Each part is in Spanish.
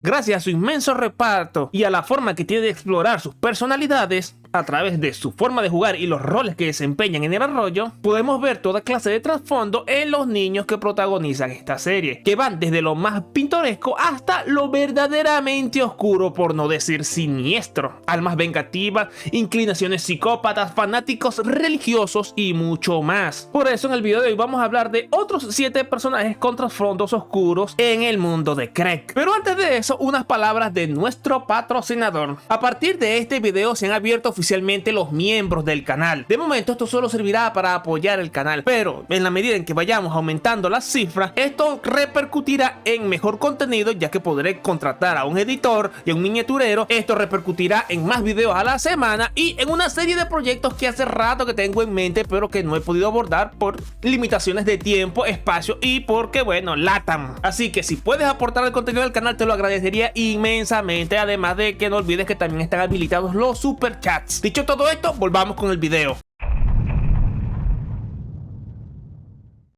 Gracias a su inmenso reparto y a la forma que tiene de explorar sus personalidades, a través de su forma de jugar y los roles que desempeñan en el arroyo, podemos ver toda clase de trasfondo en los niños que protagonizan esta serie, que van desde lo más pintoresco hasta lo verdaderamente oscuro, por no decir siniestro. Almas vengativas, inclinaciones psicópatas, fanáticos religiosos y mucho más. Por eso en el video de hoy vamos a hablar de otros 7 personajes con trasfondos oscuros en el mundo de Craig. Pero antes de eso, unas palabras de nuestro patrocinador. A partir de este video se han abierto oficialmente los miembros del canal. De momento esto solo servirá para apoyar el canal, pero en la medida en que vayamos aumentando las cifras, esto repercutirá en mejor contenido, ya que podré contratar a un editor y a un miniaturero. Esto repercutirá en más videos a la semana y en una serie de proyectos que hace rato que tengo en mente, pero que no he podido abordar por limitaciones de tiempo, espacio y porque, bueno, LATAM. Así que si puedes aportar al contenido del canal, te lo agradecería inmensamente, además de que no olvides que también están habilitados los superchats. Dicho todo esto, volvamos con el video.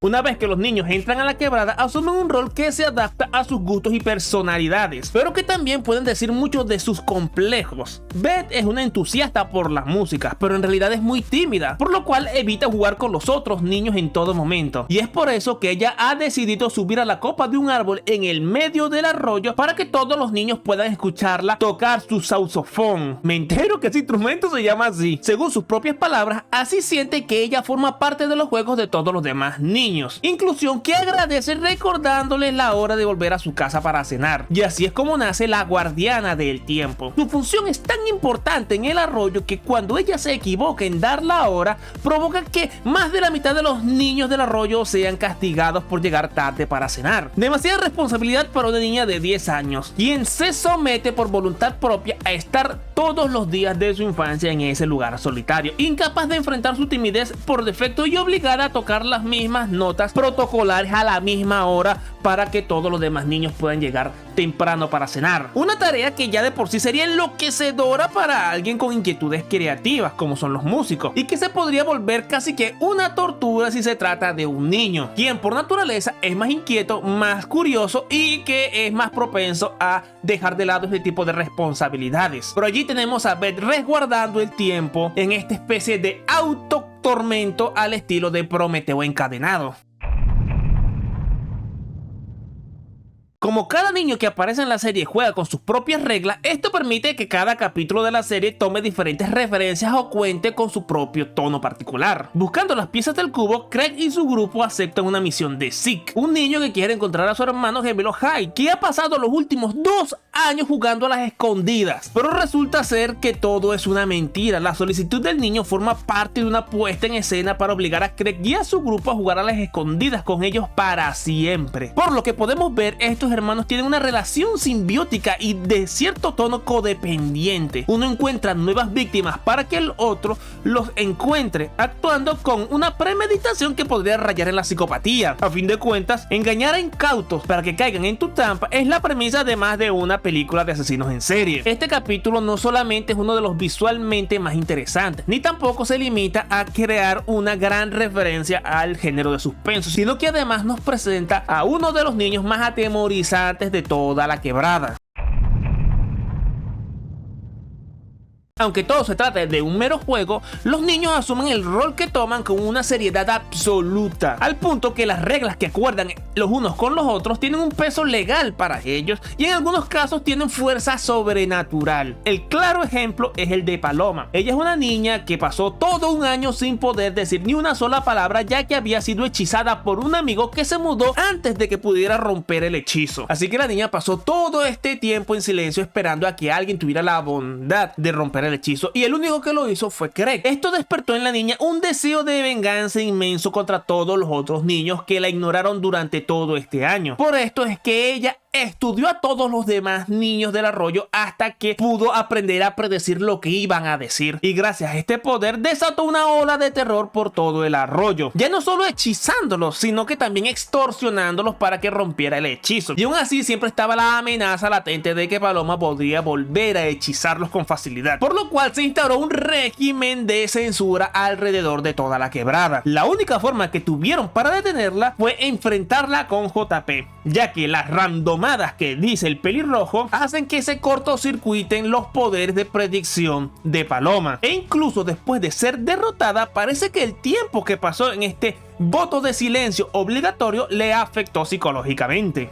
Una vez que los niños entran a la quebrada, asumen un rol que se adapta a sus gustos y personalidades, pero que también pueden decir mucho de sus complejos. Beth es una entusiasta por las músicas, pero en realidad es muy tímida, por lo cual evita jugar con los otros niños en todo momento. Y es por eso que ella ha decidido subir a la copa de un árbol en el medio del arroyo para que todos los niños puedan escucharla tocar su saxofón. Me entero que ese instrumento se llama así. Según sus propias palabras, así siente que ella forma parte de los juegos de todos los demás niños. Inclusión que agradece recordándoles la hora de volver a su casa para cenar. Y así es como nace la guardiana del tiempo. Su función es tan importante en el arroyo que cuando ella se equivoca en dar la hora, provoca que más de la mitad de los niños del arroyo sean castigados por llegar tarde para cenar. Demasiada responsabilidad para una niña de 10 años, quien se somete por voluntad propia a estar todos los días de su infancia en ese lugar solitario, incapaz de enfrentar su timidez por defecto y obligada a tocar las mismas notas protocolares a la misma hora para que todos los demás niños puedan llegar temprano para cenar. Una tarea que ya de por sí sería enloquecedora para alguien con inquietudes creativas como son los músicos, y que se podría volver casi que una tortura si se trata de un niño, quien por naturaleza es más inquieto, más curioso y que es más propenso a dejar de lado este tipo de responsabilidades. Pero allí tenemos a Beth resguardando el tiempo en esta especie de autotormento al estilo de Prometeo encadenado. Como cada niño que aparece en la serie juega con sus propias reglas, esto permite que cada capítulo de la serie tome diferentes referencias o cuente con su propio tono particular. Buscando las piezas del cubo, Craig y su grupo aceptan una misión de Zeke, un niño que quiere encontrar a su hermano gemelo Hyde, que ha pasado los últimos 2 años jugando a las escondidas. Pero resulta ser que todo es una mentira. La solicitud del niño forma parte de una puesta en escena para obligar a Craig y a su grupo a jugar a las escondidas con ellos para siempre. Por lo que podemos ver, estos hermanos tienen una relación simbiótica y de cierto tono codependiente. Uno encuentra nuevas víctimas para que el otro los encuentre, actuando con una premeditación que podría rayar en la psicopatía. A fin de cuentas, engañar a incautos para que caigan en tu trampa es la premisa de más de una película de asesinos en serie. Este capítulo no solamente es uno de los visualmente más interesantes, ni tampoco se limita a crear una gran referencia al género de suspenso, sino que además nos presenta a uno de los niños más atemorizantes de toda la quebrada. Aunque todo se trata de un mero juego, los niños asumen el rol que toman con una seriedad absoluta, al punto que las reglas que acuerdan los unos con los otros tienen un peso legal para ellos y en algunos casos tienen fuerza sobrenatural. El claro ejemplo es el de Paloma. Ella es una niña que pasó todo un año sin poder decir ni una sola palabra, ya que había sido hechizada por un amigo que se mudó antes de que pudiera romper el hechizo. Así que la niña pasó todo este tiempo en silencio esperando a que alguien tuviera la bondad de romper el hechizo, y el único que lo hizo fue Craig. Esto despertó en la niña un deseo de venganza inmenso contra todos los otros niños que la ignoraron durante todo este año. Por esto es que ella estudió a todos los demás niños del arroyo hasta que pudo aprender a predecir lo que iban a decir, y gracias a este poder desató una ola de terror por todo el arroyo, ya no solo hechizándolos, sino que también extorsionándolos para que rompiera el hechizo. Y aún así siempre estaba la amenaza latente de que Paloma podría volver a hechizarlos con facilidad, por lo cual se instauró un régimen de censura alrededor de toda la quebrada. La única forma que tuvieron para detenerla fue enfrentarla con JP, ya que la randomizó tomadas que dice el pelirrojo hacen que se cortocircuiten los poderes de predicción de Paloma. E incluso después de ser derrotada, parece que el tiempo que pasó en este voto de silencio obligatorio le afectó psicológicamente.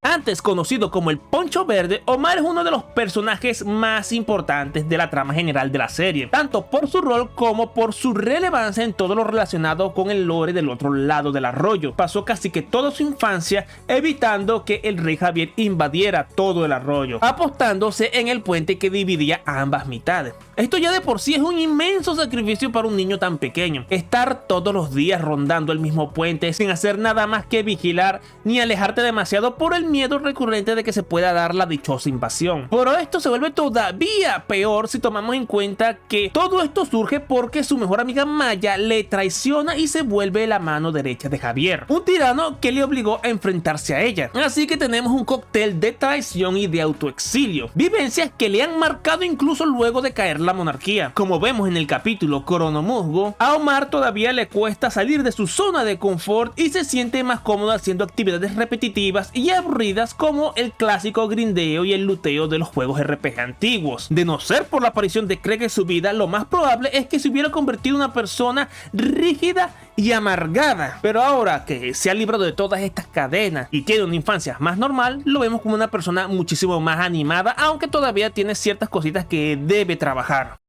Antes conocido como el Poncho Verde, Omar es uno de los personajes más importantes de la trama general de la serie, tanto por su rol como por su relevancia en todo lo relacionado con el lore del otro lado del arroyo. Pasó casi que toda su infancia evitando que el rey Javier invadiera todo el arroyo, apostándose en el puente que dividía a ambas mitades. Esto ya de por sí es un inmenso sacrificio para un niño tan pequeño. Estar todos los días rondando el mismo puente sin hacer nada más que vigilar ni alejarte demasiado por el miedo recurrente de que se pueda dar la dichosa invasión. Pero esto se vuelve todavía peor si tomamos en cuenta que todo esto surge porque su mejor amiga Maya le traiciona y se vuelve la mano derecha de Javier, un tirano que le obligó a enfrentarse a ella. Así que tenemos un cóctel de traición y de autoexilio, vivencias que le han marcado incluso luego de caer la monarquía. Como vemos en el capítulo Cronomusgo, a Omar todavía le cuesta salir de su zona de confort y se siente más cómodo haciendo actividades repetitivas y aburridas como el clásico grindeo y el luteo de los juegos RPG antiguos. De no ser por la aparición de Craig en su vida, lo más probable es que se hubiera convertido en una persona rígida y amargada. Pero ahora que se ha librado de todas estas cadenas y tiene una infancia más normal, lo vemos como una persona muchísimo más animada, aunque todavía tiene ciertas cositas que debe trabajar.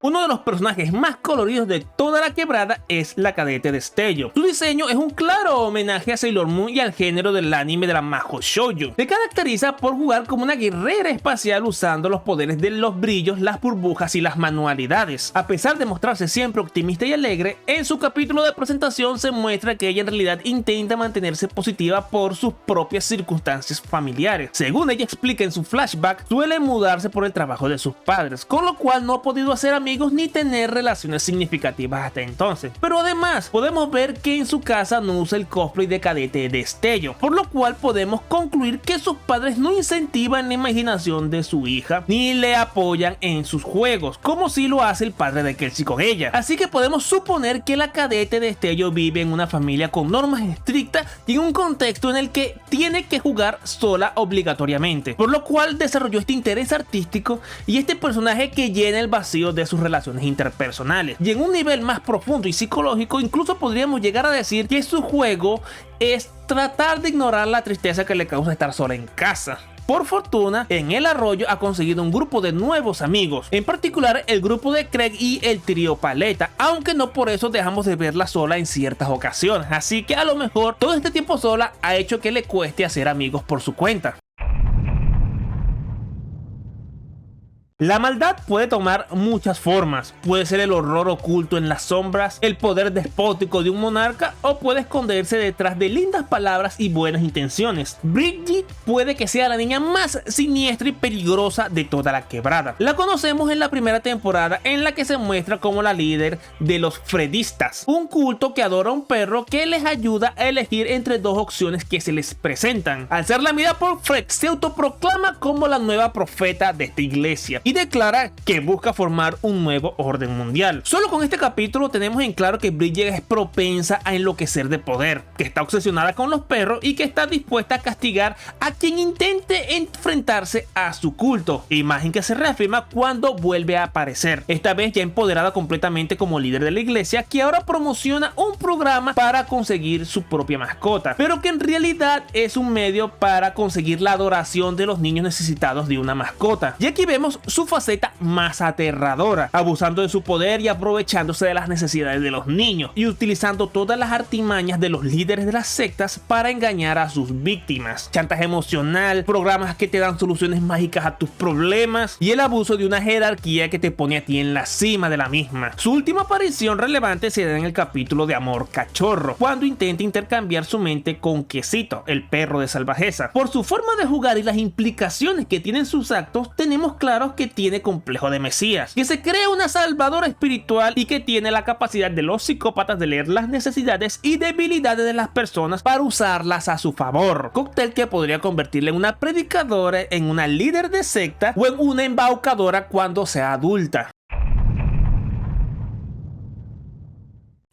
Uno de los personajes más coloridos de toda la quebrada es la cadete Destello. Su diseño es un claro homenaje a Sailor Moon y al género del anime de la Mahou Shoujo. Se caracteriza por jugar como una guerrera espacial usando los poderes de los brillos, las burbujas y las manualidades. A pesar de mostrarse siempre optimista y alegre, en su capítulo de presentación se muestra que ella en realidad intenta mantenerse positiva por sus propias circunstancias familiares. Según ella explica en su flashback, suele mudarse por el trabajo de sus padres, con lo cual no ha podido hacer amigos ni tener relaciones significativas hasta entonces. Pero además podemos ver que en su casa no usa el cosplay de cadete Destello, por lo cual podemos concluir que sus padres no incentivan la imaginación de su hija ni le apoyan en sus juegos, como si lo hace el padre de Kelsey con ella. Así que podemos suponer que la cadete Destello vive en una familia con normas estrictas y en un contexto en el que tiene que jugar sola obligatoriamente, por lo cual desarrolló este interés artístico y este personaje que llena el vacío de sus relaciones interpersonales. Y en un nivel más profundo y psicológico, incluso podríamos llegar a decir que su juego es tratar de ignorar la tristeza que le causa estar sola en casa. Por fortuna, en el arroyo ha conseguido un grupo de nuevos amigos, en particular el grupo de Craig y el trío Paleta, aunque no por eso dejamos de verla sola en ciertas ocasiones, así que a lo mejor todo este tiempo sola ha hecho que le cueste hacer amigos por su cuenta. La maldad puede tomar muchas formas, puede ser el horror oculto en las sombras, el poder despótico de un monarca o puede esconderse detrás de lindas palabras y buenas intenciones. Bridget puede que sea la niña más siniestra y peligrosa de toda la quebrada. La conocemos en la primera temporada en la que se muestra como la líder de los Fredistas, un culto que adora a un perro que les ayuda a elegir entre dos opciones que se les presentan. Al ser lamida por Fred, se autoproclama como la nueva profeta de esta iglesia y declara que busca formar un nuevo orden mundial. Solo con este capítulo tenemos en claro que Bridget es propensa a enloquecer de poder, que está obsesionada con los perros y que está dispuesta a castigar a quien intente enfrentarse a su culto, imagen que se reafirma cuando vuelve a aparecer, esta vez ya empoderada completamente como líder de la iglesia, que ahora promociona un programa para conseguir su propia mascota, pero que en realidad es un medio para conseguir la adoración de los niños necesitados de una mascota. Y aquí vemos su faceta más aterradora, abusando de su poder y aprovechándose de las necesidades de los niños y utilizando todas las artimañas de los líderes de las sectas para engañar a sus víctimas. Chantaje emocional, programas que te dan soluciones mágicas a tus problemas y el abuso de una jerarquía que te pone a ti en la cima de la misma. Su última aparición relevante se da en el capítulo de Amor Cachorro, cuando intenta intercambiar su mente con Quesito, el perro de salvajeza. Por su forma de jugar y las implicaciones que tienen sus actos, tenemos claros que tiene complejo de Mesías, que se cree una salvadora espiritual y que tiene la capacidad de los psicópatas de leer las necesidades y debilidades de las personas para usarlas a su favor. Cóctel que podría convertirla en una predicadora, en una líder de secta o en una embaucadora cuando sea adulta.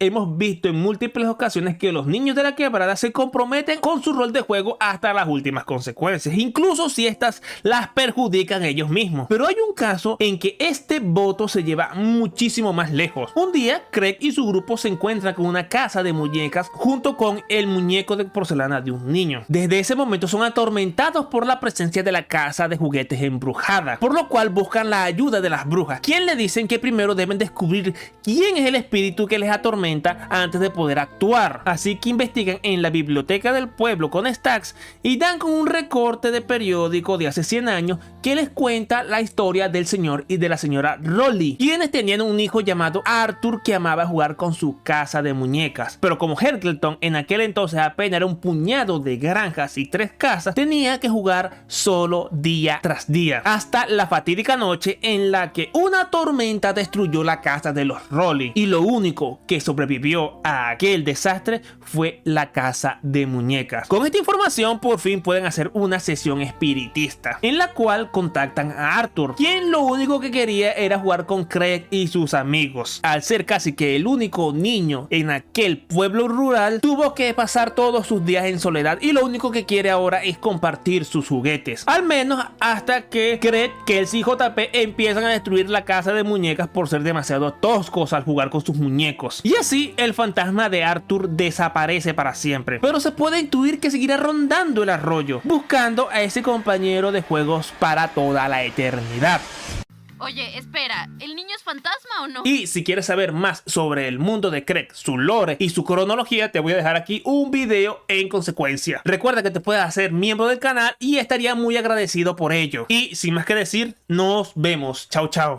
hemos visto en múltiples ocasiones que los niños de la quebrada se comprometen con su rol de juego hasta las últimas consecuencias, incluso si estas las perjudican ellos mismos. Pero hay un caso en que este voto se lleva muchísimo más lejos. Un día, Craig y su grupo se encuentran con una casa de muñecas junto con el muñeco de porcelana de un niño. Desde ese momento son atormentados por la presencia de la casa de juguetes embrujada, por lo cual buscan la ayuda de las brujas, quien le dicen que primero deben descubrir quién es el espíritu que les atormenta antes de poder actuar. Así que investigan en la biblioteca del pueblo con Stax y dan con un recorte de periódico de hace 100 años que les cuenta la historia del señor y de la señora Rolly, quienes tenían un hijo llamado Arthur que amaba jugar con su casa de muñecas. Pero como Heckleton en aquel entonces apenas era un puñado de granjas y 3 casas, tenía que jugar solo día tras día, hasta la fatídica noche en la que una tormenta destruyó la casa de los Rolly y lo único que sobrevivió a aquel desastre fue la casa de muñecas. Con esta información por fin pueden hacer una sesión espiritista en la cual contactan a Arthur, quien lo único que quería era jugar con Craig y sus amigos. Al ser casi que el único niño en aquel pueblo rural, tuvo que pasar todos sus días en soledad y lo único que quiere ahora es compartir sus juguetes, al menos hasta que Craig, Kelsey y JP empiezan a destruir la casa de muñecas por ser demasiado toscos al jugar con sus muñecos, y así el fantasma de Arthur desaparece para siempre. Pero se puede intuir que seguirá rondando el arroyo, buscando a ese compañero de juegos para toda la eternidad. Oye, espera, ¿el niño es fantasma o no? Y si quieres saber más sobre el mundo de Craig, su lore y su cronología, te voy a dejar aquí un video en consecuencia. Recuerda que te puedes hacer miembro del canal y estaría muy agradecido por ello. Y sin más que decir, nos vemos. Chao, chao.